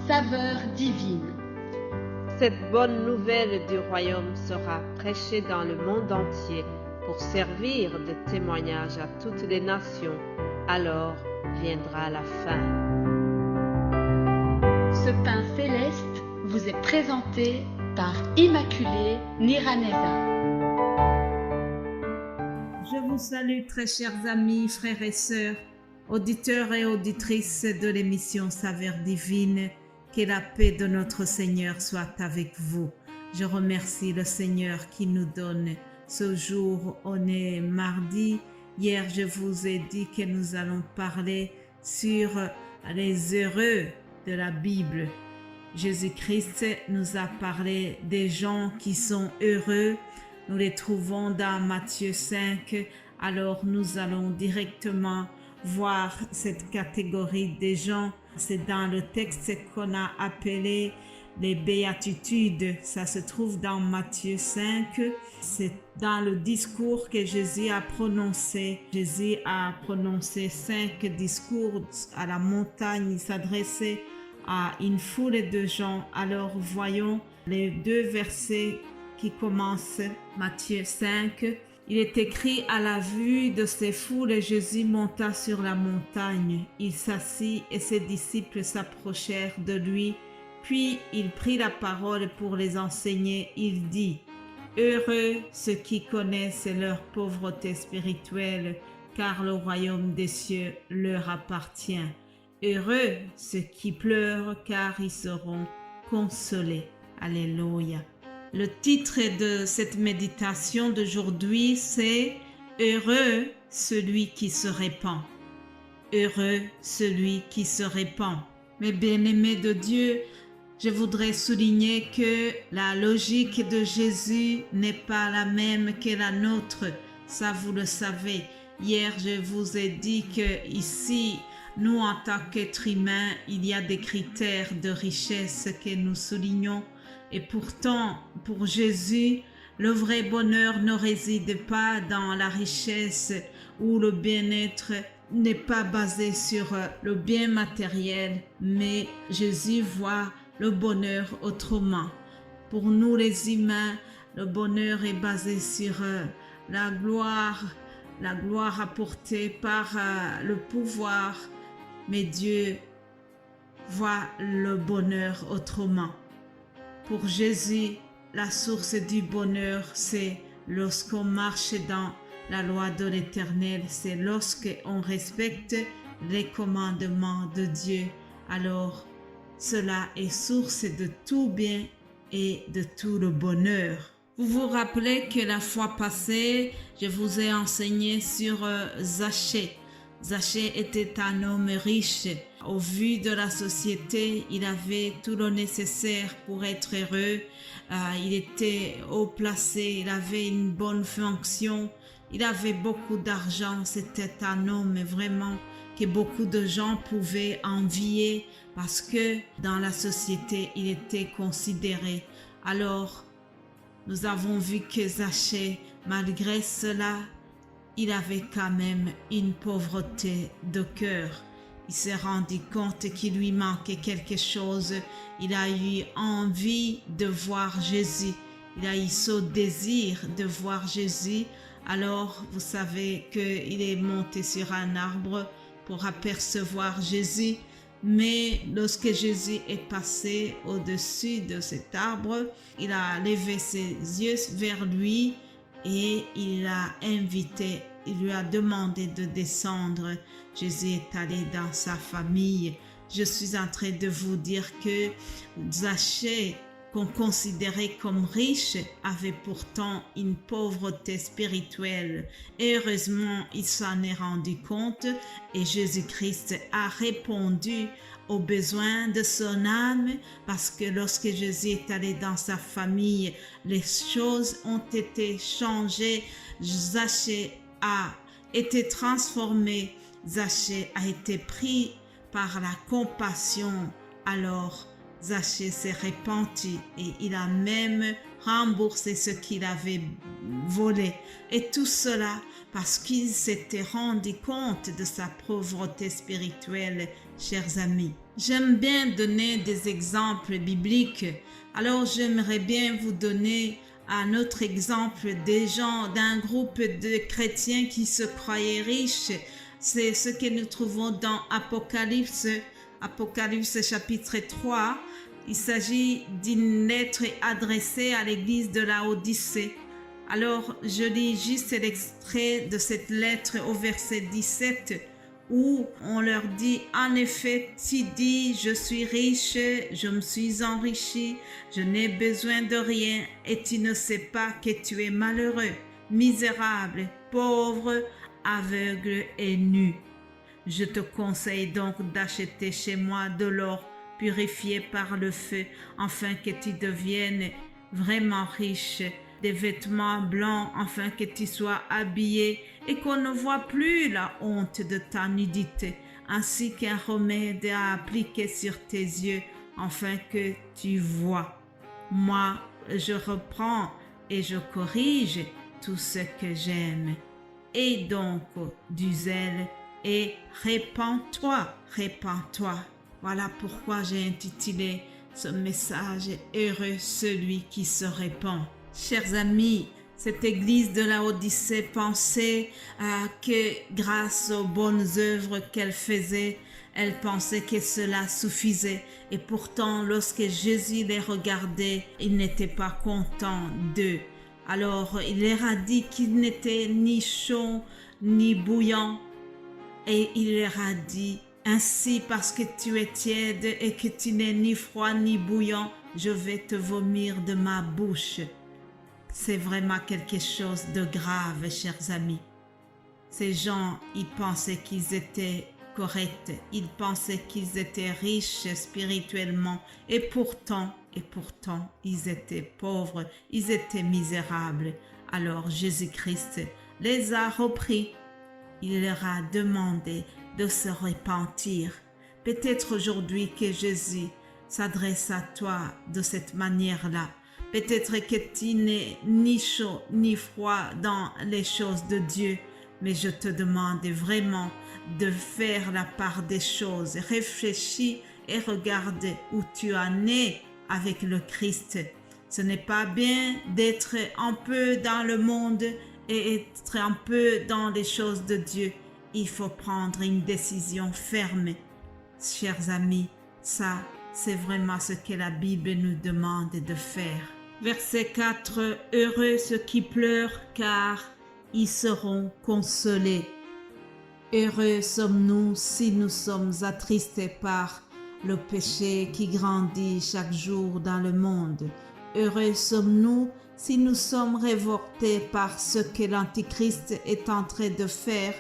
saveur divine. Cette bonne nouvelle du royaume sera prêchée dans le monde entier pour servir de témoignage à toutes les nations. Alors viendra la fin. Ce pain céleste vous est présenté par Immaculée Niraneza. Je vous salue très chers amis, frères et sœurs, auditeurs et auditrices de l'émission Saveur divine. Que la paix de notre Seigneur soit avec vous. Je remercie le Seigneur qui nous donne ce jour. On est mardi. Hier, je vous ai dit que nous allons parler sur les heureux de la Bible. Jésus-Christ nous a parlé des gens qui sont heureux. Nous les trouvons dans Matthieu 5. Alors, nous allons directement voir cette catégorie des gens. C'est dans le texte qu'on a appelé les béatitudes. Ça se trouve dans Matthieu 5. C'est dans le discours que Jésus a prononcé. Jésus a prononcé 5 discours à la montagne. Il s'adressait à une foule de gens. Alors voyons les 2 versets qui commencent. Matthieu 5. Il est écrit: à la vue de ces foules, Jésus monta sur la montagne. Il s'assit et ses disciples s'approchèrent de lui. Puis il prit la parole pour les enseigner. Il dit: heureux ceux qui connaissent leur pauvreté spirituelle, car le royaume des cieux leur appartient. Heureux ceux qui pleurent, car ils seront consolés. Alléluia. Le titre de cette méditation d'aujourd'hui, c'est « Heureux celui qui se répand ». Heureux celui qui se répand. Mes bien-aimés de Dieu, je voudrais souligner que la logique de Jésus n'est pas la même que la nôtre. Ça, vous le savez. Hier, je vous ai dit que ici, nous, en tant qu'êtres humains, il y a des critères de richesse que nous soulignons. Et pourtant, pour Jésus, le vrai bonheur ne réside pas dans la richesse ou le bien-être n'est pas basé sur le bien matériel, mais Jésus voit le bonheur autrement. Pour nous les humains, le bonheur est basé sur la gloire apportée par le pouvoir, mais Dieu voit le bonheur autrement. Pour Jésus, la source du bonheur, c'est lorsqu'on marche dans la loi de l'Éternel, c'est lorsqu'on respecte les commandements de Dieu. Alors, cela est source de tout bien et de tout le bonheur. Vous vous rappelez que la fois passée, je vous ai enseigné sur Zachée. Zachée était un homme riche. Au vu de la société, il avait tout le nécessaire pour être heureux. Il était haut placé, il avait une bonne fonction, il avait beaucoup d'argent. C'était un homme vraiment que beaucoup de gens pouvaient envier parce que dans la société, il était considéré. Alors, nous avons vu que Zachée, malgré cela, il avait quand même une pauvreté de cœur. Il s'est rendu compte qu'il lui manquait quelque chose. Il a eu envie de voir Jésus. Il a eu ce désir de voir Jésus. Alors, vous savez qu'il est monté sur un arbre pour apercevoir Jésus. Mais lorsque Jésus est passé au-dessus de cet arbre, il a levé ses yeux vers lui et il l'a invité. Il lui a demandé de descendre. Jésus est allé dans sa famille. Je suis en train de vous dire que Zachée, qu'on considérait comme riche, avait pourtant une pauvreté spirituelle. Et heureusement, il s'en est rendu compte et Jésus-Christ a répondu aux besoins de son âme, parce que lorsque Jésus est allé dans sa famille, les choses ont été changées. Zachée a été transformé. Zachée a été pris par la compassion. Alors, Zachée s'est repenti et il a même remboursé ce qu'il avait volé. Et tout cela parce qu'il s'était rendu compte de sa pauvreté spirituelle. chers amis. J'aime bien donner des exemples bibliques. Alors j'aimerais bien vous donner un autre exemple des gens d'un groupe de chrétiens qui se croyaient riches. C'est ce que nous trouvons dans Apocalypse chapitre 3. Il s'agit d'une lettre adressée à l'église de Laodicée. Alors, je lis juste l'extrait de cette lettre au verset 17 où on leur dit « En effet, tu dis, je suis riche, je me suis enrichi, je n'ai besoin de rien et tu ne sais pas que tu es malheureux, misérable, pauvre, aveugle et nu. Je te conseille donc d'acheter chez moi de l'or purifié par le feu, afin que tu deviennes vraiment riche, des vêtements blancs, afin que tu sois habillé et qu'on ne voit plus la honte de ta nudité, ainsi qu'un remède à appliquer sur tes yeux, afin que tu vois. Moi, je reprends et je corrige tout ce que j'aime. Et donc du zèle et répands-toi, répands-toi. Voilà pourquoi j'ai intitulé ce message « Heureux celui qui se répand ». Chers amis, cette église de Laodicée pensait que grâce aux bonnes œuvres qu'elle faisait, elle pensait que cela suffisait. Et pourtant, lorsque Jésus les regardait, il n'était pas content d'eux. Alors, il leur a dit qu'il n'était ni chaud ni bouillant. Et il leur a dit, ainsi parce que tu es tiède et que tu n'es ni froid ni bouillant, je vais te vomir de ma bouche. C'est vraiment quelque chose de grave, chers amis. Ces gens, ils pensaient qu'ils étaient corrects, ils pensaient qu'ils étaient riches spirituellement et pourtant, ils étaient pauvres, ils étaient misérables. Alors Jésus-Christ les a repris. Il leur a demandé de se repentir. Peut-être aujourd'hui que Jésus s'adresse à toi de cette manière-là. Peut-être que tu n'es ni chaud ni froid dans les choses de Dieu, mais je te demande vraiment de faire la part des choses. Réfléchis et regarde où tu en es avec le Christ. Ce n'est pas bien d'être un peu dans le monde et être un peu dans les choses de Dieu. Il faut prendre une décision ferme. Chers amis, ça, c'est vraiment ce que la Bible nous demande de faire. Verset 4. Heureux ceux qui pleurent, car ils seront consolés. Heureux sommes-nous si nous sommes attristés par le péché qui grandit chaque jour dans le monde. Heureux sommes-nous si nous sommes révoltés par ce que l'Antichrist est en train de faire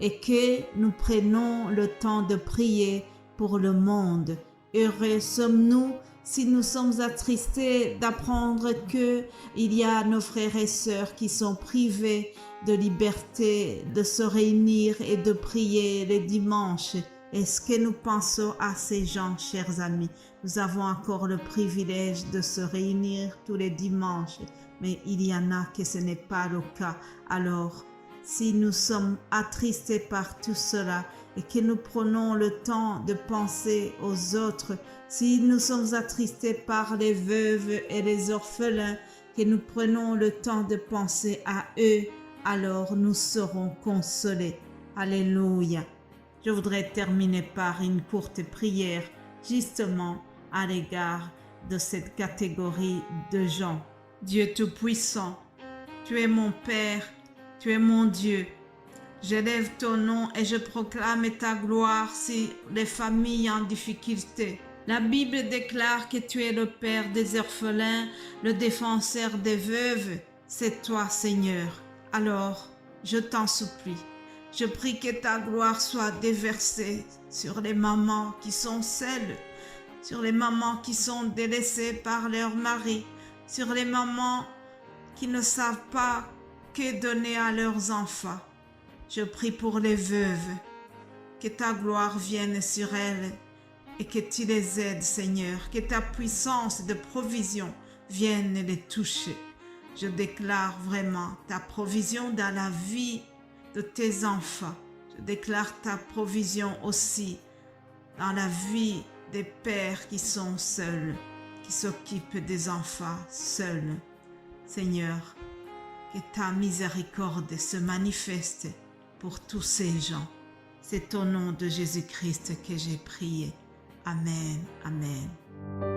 et que nous prenons le temps de prier pour le monde. Heureux sommes-nous si nous sommes attristés d'apprendre qu'il y a nos frères et sœurs qui sont privés de liberté de se réunir et de prier les dimanches. Est-ce que nous pensons à ces gens, chers amis? Nous avons encore le privilège de se réunir tous les dimanches, mais il y en a que ce n'est pas le cas. Alors, si nous sommes attristés par tout cela et que nous prenons le temps de penser aux autres, si nous sommes attristés par les veuves et les orphelins, que nous prenons le temps de penser à eux, alors nous serons consolés. Alléluia. Je voudrais terminer par une courte prière, justement à l'égard de cette catégorie de gens. Dieu Tout-Puissant, tu es mon Père, tu es mon Dieu. J'élève ton nom et je proclame ta gloire sur les familles en difficulté. La Bible déclare que tu es le Père des orphelins, le défenseur des veuves. C'est toi, Seigneur. Alors, je t'en supplie. Je prie que ta gloire soit déversée sur les mamans qui sont seules, sur les mamans qui sont délaissées par leur mari, sur les mamans qui ne savent pas que donner à leurs enfants. Je prie pour les veuves, que ta gloire vienne sur elles et que tu les aides, Seigneur, que ta puissance de provision vienne les toucher. Je déclare vraiment ta provision dans la vie de tes enfants. Je déclare ta provision aussi dans la vie des pères qui sont seuls, qui s'occupent des enfants seuls. Seigneur, que ta miséricorde se manifeste pour tous ces gens. C'est au nom de Jésus-Christ que j'ai prié. Amen. Amen.